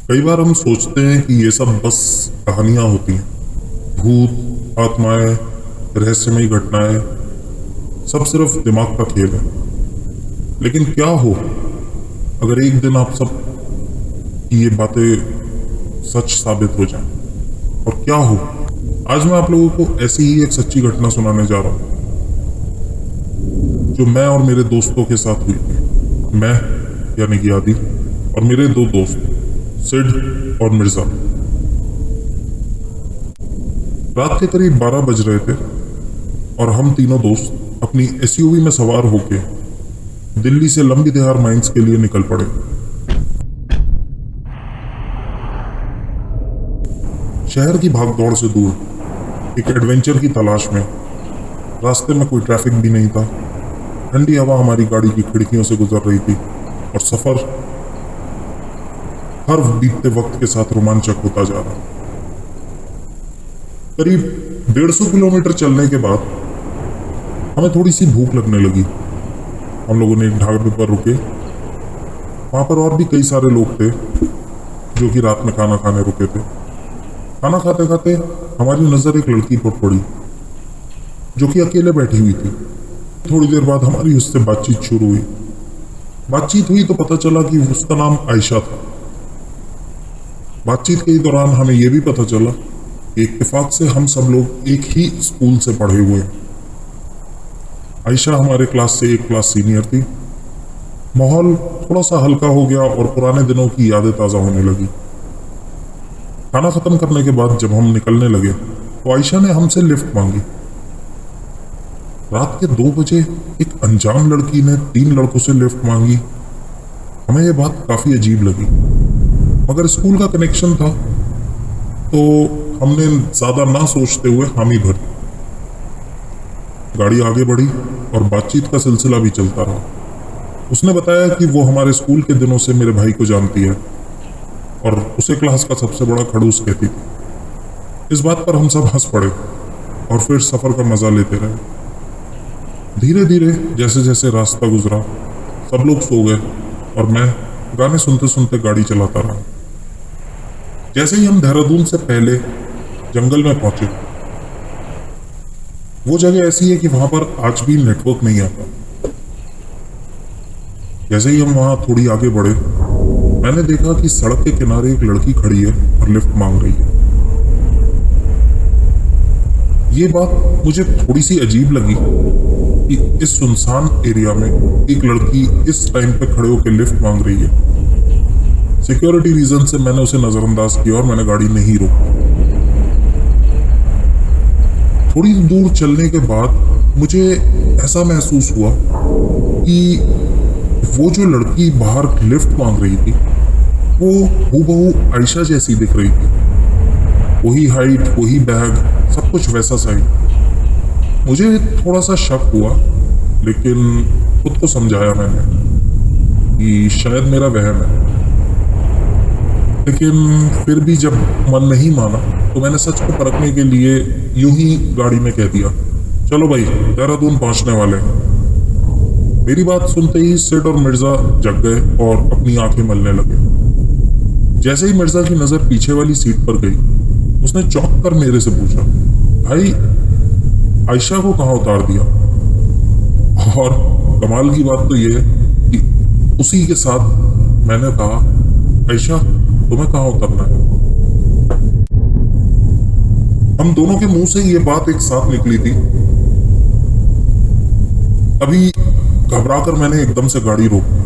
कई बार हम सोचते हैं कि ये सब बस कहानियां होती हैं। भूत, आत्माएं, रहस्यमयी घटनाएं, सब सिर्फ दिमाग का खेल है। लेकिन क्या हो अगर एक दिन आप सब की ये बातें सच साबित हो जाएं? और क्या हो, आज मैं आप लोगों को ऐसी ही एक सच्ची घटना सुनाने जा रहा हूँ जो मैं और मेरे दोस्तों के साथ हुई थी। मैं यानी कि आदि और मेरे दो दोस्त सिड और मिर्जा। रात के करीब 12 बज रहे थे और हम तीनों दोस्त अपनी एसयूवी में सवार होके दिल्ली से लंबी दिहार माइंस के लिए निकल पड़े। शहर की भागदौड़ से दूर एक एडवेंचर की तलाश में। रास्ते में कोई ट्रैफिक भी नहीं था। ठंडी हवा हमारी गाड़ी की खिड़कियों से गुजर रही थी और सफर हर बीतते वक्त के साथ रोमांचक होता जा रहा। करीब 150 किलोमीटर चलने के बाद हमें थोड़ी सी भूख लगने लगी। हम लोगों ने एक ढाबे पर रुके। वहां पर और भी कई सारे लोग थे जो कि रात में खाना खाने रुके थे। खाना खाते खाते हमारी नजर एक लड़की पर पड़ी जो कि अकेले बैठी हुई थी। थोड़ी देर बाद हमारी उससे बातचीत शुरू हुई। बातचीत हुई तो पता चला कि उसका नाम आयशा था। बातचीत के दौरान हमें यह भी पता चला कि इत्तेफाक से हम सब लोग एक ही स्कूल से पढ़े हुए हैं। आयशा हमारे क्लास से एक क्लास सीनियर थी। माहौल थोड़ा सा हल्का हो गया और पुराने दिनों की यादें ताज़ा होने लगी। खाना खत्म करने के बाद जब हम निकलने लगे तो आयशा ने हमसे लिफ्ट मांगी। रात के 2 बजे एक अनजान लड़की ने 3 लड़कों से लिफ्ट मांगी। हमें यह बात काफी अजीब लगी, मगर स्कूल का कनेक्शन था तो हमने ज्यादा ना सोचते हुए हामी भर दी। गाड़ी आगे बढ़ी और बातचीत का सिलसिला भी चलता रहा। उसने बताया कि वो हमारे स्कूल के दिनों से मेरे भाई को जानती है और उसे क्लास का सबसे बड़ा खड़ूस कहती थी। इस बात पर हम सब हंस पड़े और फिर सफर का मजा लेते रहे। धीरे धीरे जैसे जैसे रास्ता गुजरा सब लोग सो गए और मैं गाने सुनते सुनते गाड़ी चलाता रहा। जैसे ही हम देहरादून से पहले जंगल में पहुंचे, वो जगह ऐसी है कि वहां पर आज भी नेटवर्क नहीं आता। जैसे ही हम वहां थोड़ी आगे बढ़े, मैंने देखा कि सड़क के किनारे एक लड़की खड़ी है और लिफ्ट मांग रही है। ये बात मुझे थोड़ी सी अजीब लगी कि इस सुनसान एरिया में एक लड़की इस टाइम पे खड़े होकर लिफ्ट मांग रही है। सिक्योरिटी रीजन से मैंने उसे नजरअंदाज किया और मैंने गाड़ी नहीं रोकी। थोड़ी दूर चलने के बाद मुझे ऐसा महसूस हुआ कि वो जो लड़की बाहर लिफ्ट मांग रही थी वो हूबहू आयशा जैसी दिख रही थी। वही हाइट, वही बैग, सब कुछ वैसा सा ही। मुझे थोड़ा सा शक हुआ, लेकिन खुद को समझाया मैंने कि शायद मेरा वहम है। लेकिन फिर भी जब मन नहीं माना तो मैंने सच को परखने के लिए यूं ही गाड़ी में कह दिया, चलो भाई देहरादून पहुंचने वाले हैं। मेरी बात सुनते ही सिड और मिर्जा जग गए और अपनी आंखें मलने लगे। जैसे ही मिर्जा की नजर पीछे वाली सीट पर गई, उसने चौंक कर मेरे से पूछा, भाई आयशा को कहाँ उतार दिया? और कमाल की बात तो यह है कि उसी के साथ मैंने कहा, आयशा तुम्हें कहाँ उतरना है? हम दोनों के मुंह से ये बात एक साथ निकली थी। अभी घबराकर मैंने एकदम से गाड़ी रोकी।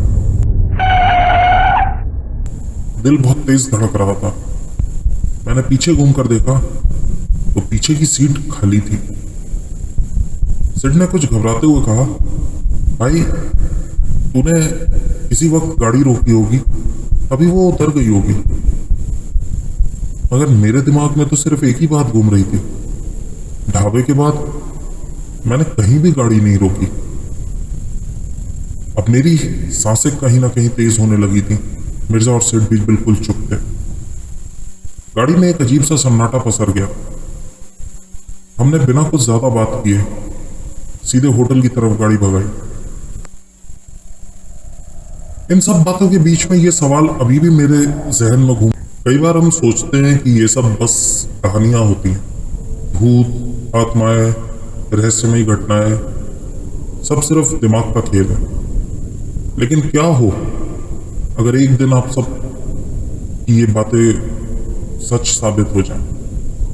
दिल बहुत तेज धड़क रहा था। मैंने पीछे घूमकर देखा तो पीछे की सीट खाली थी। सिड ने कुछ घबराते हुए कहा, भाई तूने किसी वक्त गाड़ी रोकी होगी, अभी वो उतर गई होगी। मगर मेरे दिमाग में तो सिर्फ एक ही बात घूम रही थी। ढाबे के बाद मैंने कहीं भी गाड़ी नहीं रोकी। अब मेरी सांसें कहीं ना कहीं तेज होने लगी थी। मिर्जा और सिड भी बिल्कुल चुप थे। गाड़ी में एक अजीब सा सन्नाटा पसर गया। हमने बिना कुछ ज्यादा बात किए सीधे होटल की तरफ गाड़ी भगाई। इन सब बातों के बीच में ये सवाल अभी भी मेरे जहन में घूम, कई बार हम सोचते हैं कि ये सब बस कहानियां होती हैं, भूत, आत्माएं, रहस्यमयी घटनाएं, सब सिर्फ दिमाग का खेल है। लेकिन क्या हो अगर एक दिन आप सब की ये बातें सच साबित हो जाएं?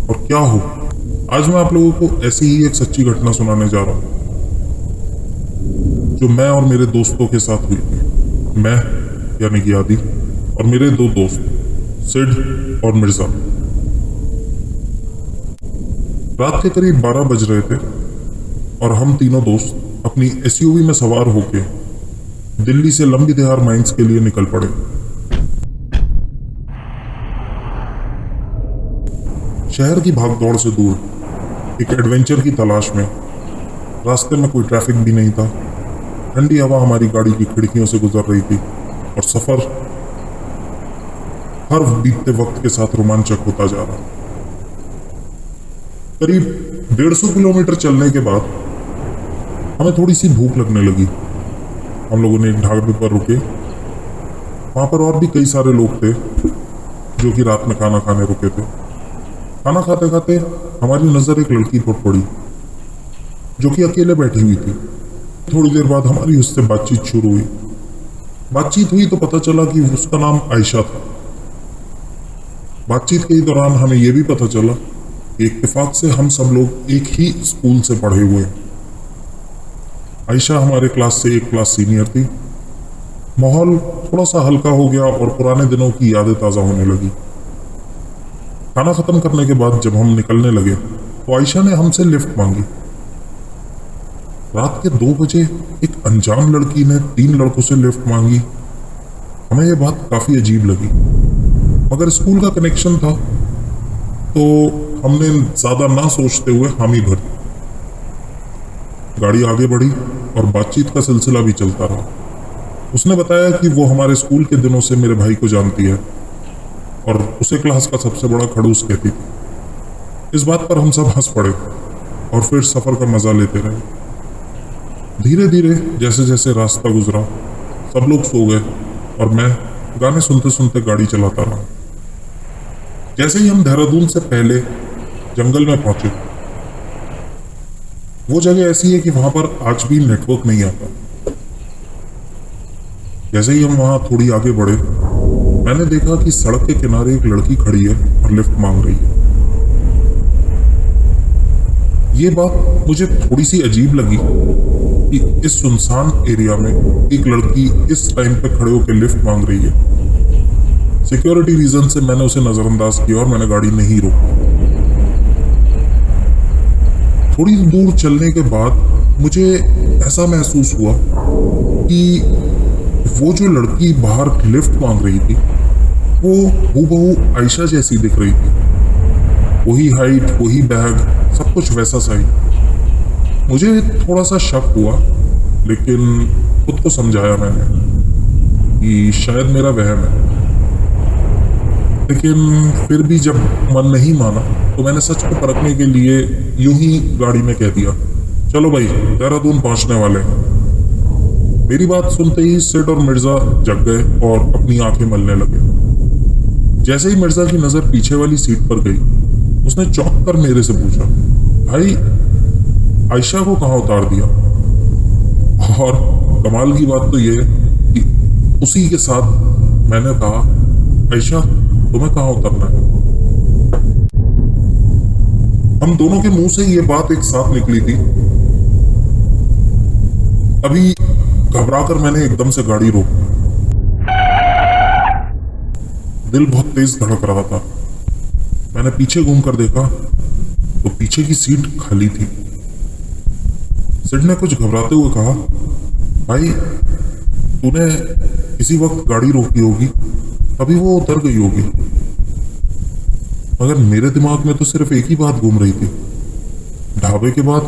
और क्या हो? आज मैं आप लोगों को ऐसी ही एक सच्ची घटना सुनाने जा रहा हूं जो मैं और मेरे दोस्तों के साथ हुई थी। मैं यानी कि आदि और मेरे दो दोस्त सिड और मिर्जा। रात के करीब 12 बज रहे थे और हम तीनों दोस्त अपनी एसयूवी में सवार होके दिल्ली से लंबी तिहार माइंस के लिए निकल पड़े। शहर की भागदौड़ से दूर एक एडवेंचर की तलाश में। रास्ते में कोई ट्रैफिक भी नहीं था। ठंडी हवा हमारी गाड़ी की खिड़कियों से गुजर रही थी और सफर हर बीतते वक्त के साथ रोमांचक होता जा रहा। करीब 150 किलोमीटर चलने के बाद हमें थोड़ी सी भूख लगने लगी। हम लोगों ने एक ढाबे पर रुके। वहां पर और भी कई सारे लोग थे जो कि रात में खाना खाने रुके थे। खाना खाते खाते हमारी नजर एक लड़की पर पड़ी जो कि अकेले बैठी हुई थी। थोड़ी देर बाद हमारी उससे बातचीत शुरू हुई। बातचीत हुई तो पता चला कि उसका नाम आयशा था। बातचीत के दौरान हमें यह भी पता चला कि इत्तेफाक से हम सब लोग एक ही स्कूल से पढ़े हुए हैं। आयशा हमारे क्लास से एक क्लास सीनियर थी। माहौल थोड़ा सा हल्का हो गया और पुराने दिनों की यादें ताज़ा होने लगी। खाना खत्म करने के बाद जब हम निकलने लगे तो आयशा ने हमसे लिफ्ट मांगी। रात के 2 बजे एक अनजान लड़की ने 3 लड़कों से लिफ्ट मांगी। हमें यह बात काफी अजीब लगी, मगर स्कूल का कनेक्शन था तो हमने ज्यादा ना सोचते हुए हामी भर दी। गाड़ी आगे बढ़ी और बातचीत का सिलसिला भी चलता रहा। उसने बताया कि वो हमारे स्कूल के दिनों से मेरे भाई को जानती है और उसे क्लास का सबसे बड़ा खड़ूस कहती थी। इस बात पर हम सब हंस पड़े और फिर सफर का मजा लेते रहे। धीरे धीरे जैसे जैसे रास्ता गुजरा सब लोग सो गए और मैं गाने सुनते सुनते गाड़ी चलाता रहा। जैसे ही हम देहरादून से पहले जंगल में पहुंचे, वो जगह ऐसी है कि वहां पर आज भी नेटवर्क नहीं आता। जैसे ही हम वहां थोड़ी आगे बढ़े, मैंने देखा कि सड़क के किनारे एक लड़की खड़ी है और लिफ्ट मांग रही है। ये बात मुझे थोड़ी सी अजीब लगी कि इस सुनसान एरिया में एक लड़की इस टाइम पे खड़े होकर लिफ्ट मांग रही है। सिक्योरिटी रीजन से मैंने उसे नजरअंदाज किया और मैंने गाड़ी नहीं रोकी। थोड़ी दूर चलने के बाद मुझे ऐसा महसूस हुआ कि वो जो लड़की बाहर लिफ्ट मांग रही थी वो हूबहू आयशा जैसी दिख रही थी। वही हाइट, वही बैग, सब कुछ वैसा सा ही। मुझे थोड़ा सा शक हुआ, लेकिन खुद को समझाया मैंने कि शायद मेरा वहम है। लेकिन फिर भी जब मन नहीं माना तो मैंने सच को परखने के लिए यूं ही गाड़ी में कह दिया, चलो भाई देहरादून पहुंचने वाले हैं। मेरी बात सुनते ही सिड और मिर्जा जग गए और अपनी आंखें मलने लगे। जैसे ही मिर्जा की नजर पीछे वाली सीट पर गई, उसने चौंक कर मेरे से पूछा, भाई आयशा को कहाँ उतार दिया? और कमाल की बात तो यह है कि उसी के साथ मैंने कहा, आयशा तुम्हें कहाँ उतरना है? हम दोनों के मुंह से ये बात एक साथ निकली थी। अभी घबराकर मैंने एकदम से गाड़ी रोकी। दिल बहुत तेज धड़क रहा था। मैंने पीछे घूमकर देखा तो पीछे की सीट खाली थी। सिड ने कुछ घबराते हुए कहा, भाई तूने किसी वक्त गाड़ी रोकी होगी, तभी वो उतर गई होगी। मगर मेरे दिमाग में तो सिर्फ एक ही बात घूम रही थी। ढाबे के बाद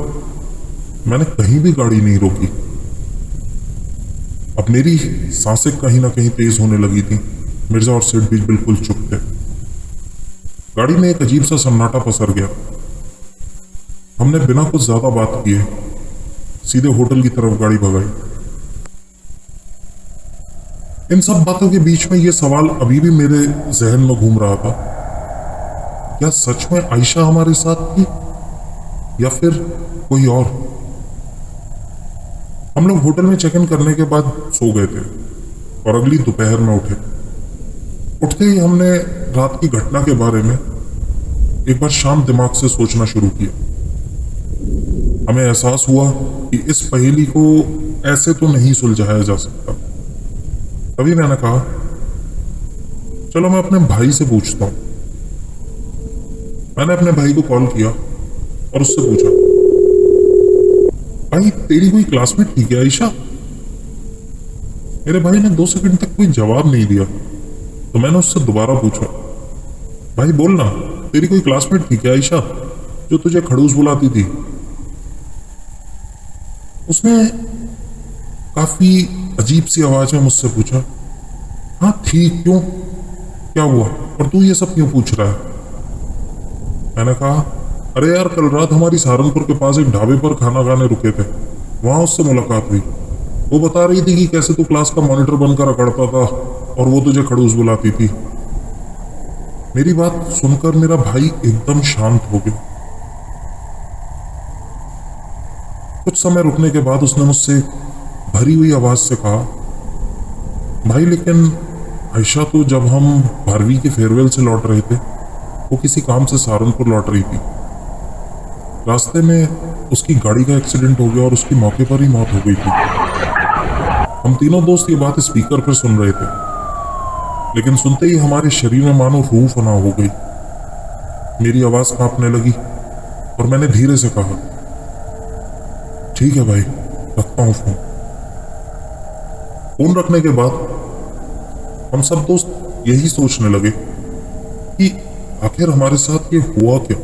मैंने कहीं भी गाड़ी नहीं रोकी। अब मेरी सांसें कहीं ना कहीं तेज होने लगी थी। मिर्जा और सिड भी बिल्कुल चुप थे। गाड़ी में एक अजीब सा सन्नाटा पसर गया। हमने बिना कुछ ज्यादा बात किए सीधे होटल की तरफ गाड़ी भगाई। इन सब बातों के बीच में ये सवाल अभी भी मेरे जहन में घूम रहा था, क्या सच में आयशा हमारे साथ थी या फिर कोई और? हम लोग होटल में चेक इन करने के बाद सो गए थे और अगली दोपहर में उठे। उठते ही हमने रात की घटना के बारे में एक बार शांत दिमाग से सोचना शुरू किया। हमें एहसास हुआ कि इस पहेली को ऐसे तो नहीं सुलझाया जा सकता। तभी मैंने कहा, चलो मैं अपने भाई से पूछता हूं। मैंने अपने भाई को कॉल किया और उससे पूछा, भाई तेरी कोई क्लासमेट थी क्या आयशा? मेरे भाई ने 2 सेकंड तक कोई जवाब नहीं दिया, तो मैंने उससे दोबारा पूछा, भाई बोल ना, तेरी कोई क्लासमेट थी क्या आयशा जो तुझे खड़ूस बुलाती थी? उसने काफी अजीब सी आवाज में मुझसे पूछा, हाँ थी, क्यों, क्या हुआ और तू ये सब क्यों पूछ रहा है? मैंने कहा, अरे यार कल रात हमारी सहारनपुर के पास एक ढाबे पर खाना खाने रुके थे, वहां उससे मुलाकात हुई। वो बता रही थी कि कैसे तू क्लास का मॉनिटर बनकर अकड़ता था और वो तुझे खड़ूस बुलाती थी। मेरी बात सुनकर मेरा भाई एकदम शांत हो गया। कुछ समय रुकने के बाद उसने मुझसे भरी हुई आवाज से कहा, भाई लेकिन आयशा तो जब हम 12वीं के फेयरवेल से लौट रहे थे, वो किसी काम से सहारनपुर लौट रही थी। रास्ते में उसकी गाड़ी का एक्सीडेंट हो गया और उसकी मौके पर ही मौत हो गई थी। हम तीनों दोस्त ये बात स्पीकर पर सुन रहे थे, लेकिन सुनते ही हमारे शरीर में मानो रूह फना हो गई। मेरी आवाज कांपने लगी और मैंने धीरे से कहा, ठीक है भाई, रखता हूं फोन। फोन रखने के बाद हम सब दोस्त यही सोचने लगे कि आखिर हमारे साथ ये हुआ क्या।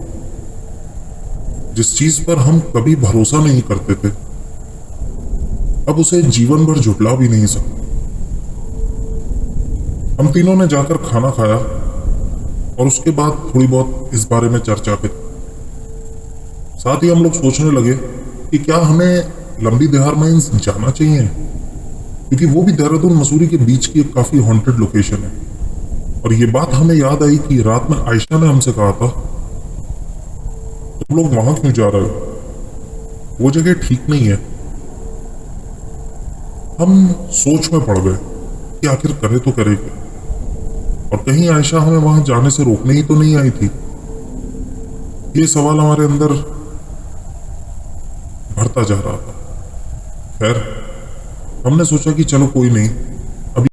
जिस चीज पर हम कभी भरोसा नहीं करते थे, अब उसे जीवन भर झुटला भी नहीं सकते। हम तीनों ने जाकर खाना खाया और उसके बाद थोड़ी बहुत इस बारे में चर्चा की। साथ ही हम लोग सोचने लगे कि क्या हमें लंबी देहार माइंस जाना चाहिए, क्योंकि वो भी देहरादून मसूरी के बीच की एक काफी हॉन्टेड लोकेशन है। और ये बात हमें याद आई कि रात में आयशा ने हमसे कहा था, तुम लोग वहां क्यों जा रहे हो, वो जगह ठीक नहीं है। हम सोच में पड़ गए कि आखिर करे तो करे क्या, और कहीं आयशा हमें वहां जाने से रोकने ही तो नहीं आई थी। ये सवाल हमारे अंदर बढ़ता जा रहा था। खैर हमने सोचा कि चलो कोई नहीं,